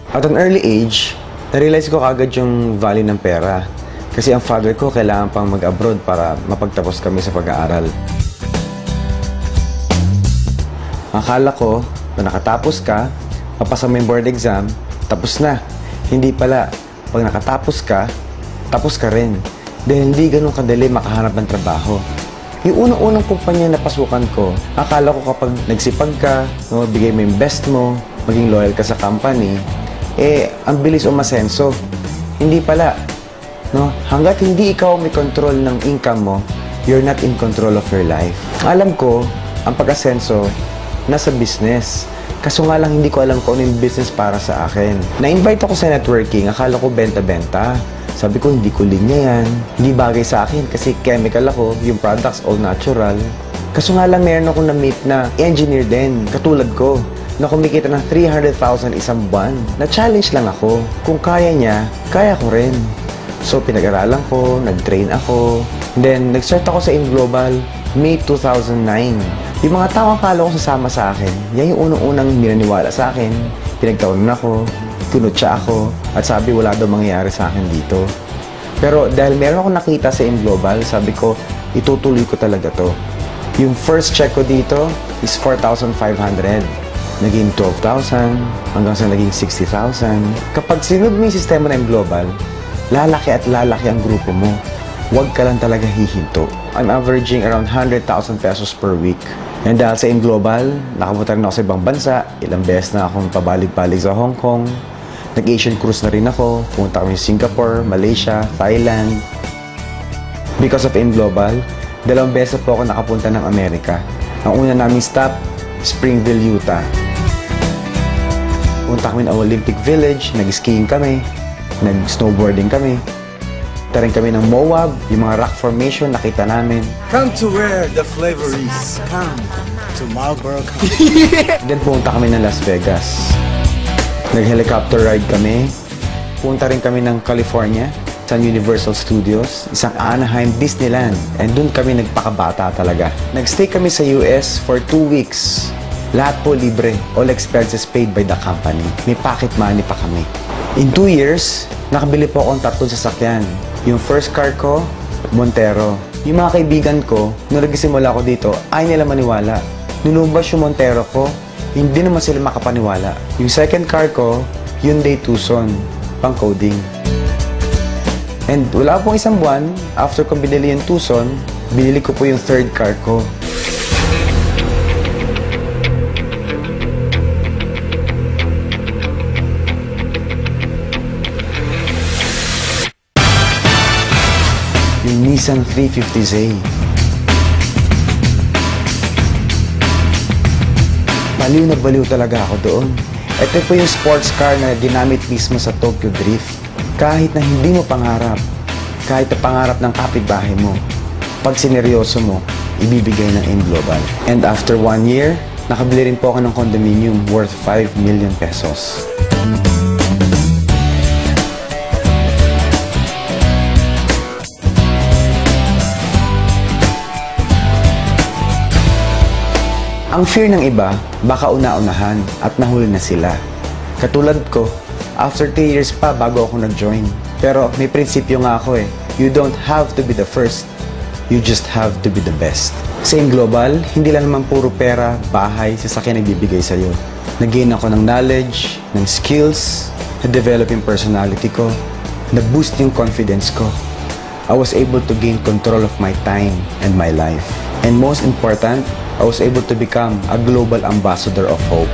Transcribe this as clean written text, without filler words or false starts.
At an early age, na-realize ko kagad yung value ng pera. Kasi ang father ko kailangan pang mag-abroad para mapagtapos kami sa pag-aaral. Akala ko, na nakatapos ka, papasa mo yung board exam, tapos na. Hindi pala. Pag nakatapos ka, tapos ka rin. Dahil hindi ganun kadali makahanap ng trabaho. Yung unang-unang kumpanya na pasukan ko, akala ko kapag nagsipag ka, bigay mo yung best mo, maging loyal ka sa company, ang bilis umasenso. Hindi pala. No? Hanggat hindi ikaw may control ng income mo, you're not in control of your life. Alam ko, ang pag-asenso, nasa business. Kaso nga lang hindi ko alam kung ano yung business para sa akin. Na-invite ako sa networking, akala ko benta-benta. Sabi ko, hindi ko linya yan. Hindi bagay sa akin kasi chemical ako, yung products all natural. Kaso nga lang meron akong na-meet na engineer din, katulad ko, na kumikita ng 300,000 isang buwan. Na-challenge lang ako. Kung kaya niya, kaya ko rin. So, pinag-aralan ko, nag-train ako. And then, nag-start ako sa InGlobal, May 2009. Yung mga tao akala ko sasama sa akin, yan yung unang-unang minaniwala sa akin. Pinagtawanan ako, tunutya ako, at sabi wala daw mangyayari sa akin dito. Pero dahil meron akong nakita sa InGlobal, sabi ko, itutuloy ko talaga to. Yung first check ko dito is 4,500. Naging 12,000, hanggang sa naging 60,000. Kapag sinunod mo yung sistema ng InGlobal, lalaki at lalaki ang grupo mo. Huwag ka lang talaga hihinto. I'm averaging around 100,000 pesos per week. And dahil sa InGlobal, nakapunta rin ako sa ibang bansa. Ilang beses na akong pabalik-balik sa Hong Kong. Nag-Asian cruise na rin ako. Pumunta kami sa Singapore, Malaysia, Thailand. Because of InGlobal, 2 beses po ako nakapunta ng Amerika. Ang una naming stop, Springville, Utah. Punta kami ng Olympic Village, nag-skiing kami, nag-snowboarding kami. Punta rin kami ng Moab, yung mga rock formation nakita namin. Come to where the flavor is. Come to Marlboro County. Then punta kami ng Las Vegas. Nag-helicopter ride kami. Punta rin kami ng California, sa Universal Studios, isang Anaheim Disneyland. And dun kami nagpakabata talaga. Nag-stay kami sa US for 2 weeks. Lahat po libre. All expenses paid by the company. May pocket money pa kami. In 2 years, nakabili po akong 3 sasakyan. Yung first car ko, Montero. Yung mga kaibigan ko, nung nagsimula ako dito, ay nila maniwala. Nulubas yung Montero ko, hindi naman sila makapaniwala. Yung second car ko, Hyundai Tucson, pang coding. And wala pong isang buwan, after ko binili yung Tucson, binili ko po yung third car ko. Yung Nissan 350Z. Baliw na baliw talaga ako doon. Ito po yung sports car na ginamit mismo sa Tokyo Drift. Kahit na hindi mo pangarap, kahit na pangarap ng kapitbahay mo, pag sineryoso mo, ibibigay ng InGlobal. And after 1 year, nakabili rin po ako ng condominium worth 5 million pesos. Ang fear ng iba, baka una-unahan at nahuli na sila. Katulad ko, after 3 years pa bago ako nag-join. Pero may prinsipyo nga ako eh. You don't have to be the first. You just have to be the best. Sa InGlobal, hindi lang naman puro pera, bahay, sasakyan nagbibigay sa'yo. Nag-gain ako ng knowledge, ng skills, na-develop yung personality ko, na-boost yung confidence ko. I was able to gain control of my time and my life. And most important, I was able to become a global ambassador of hope.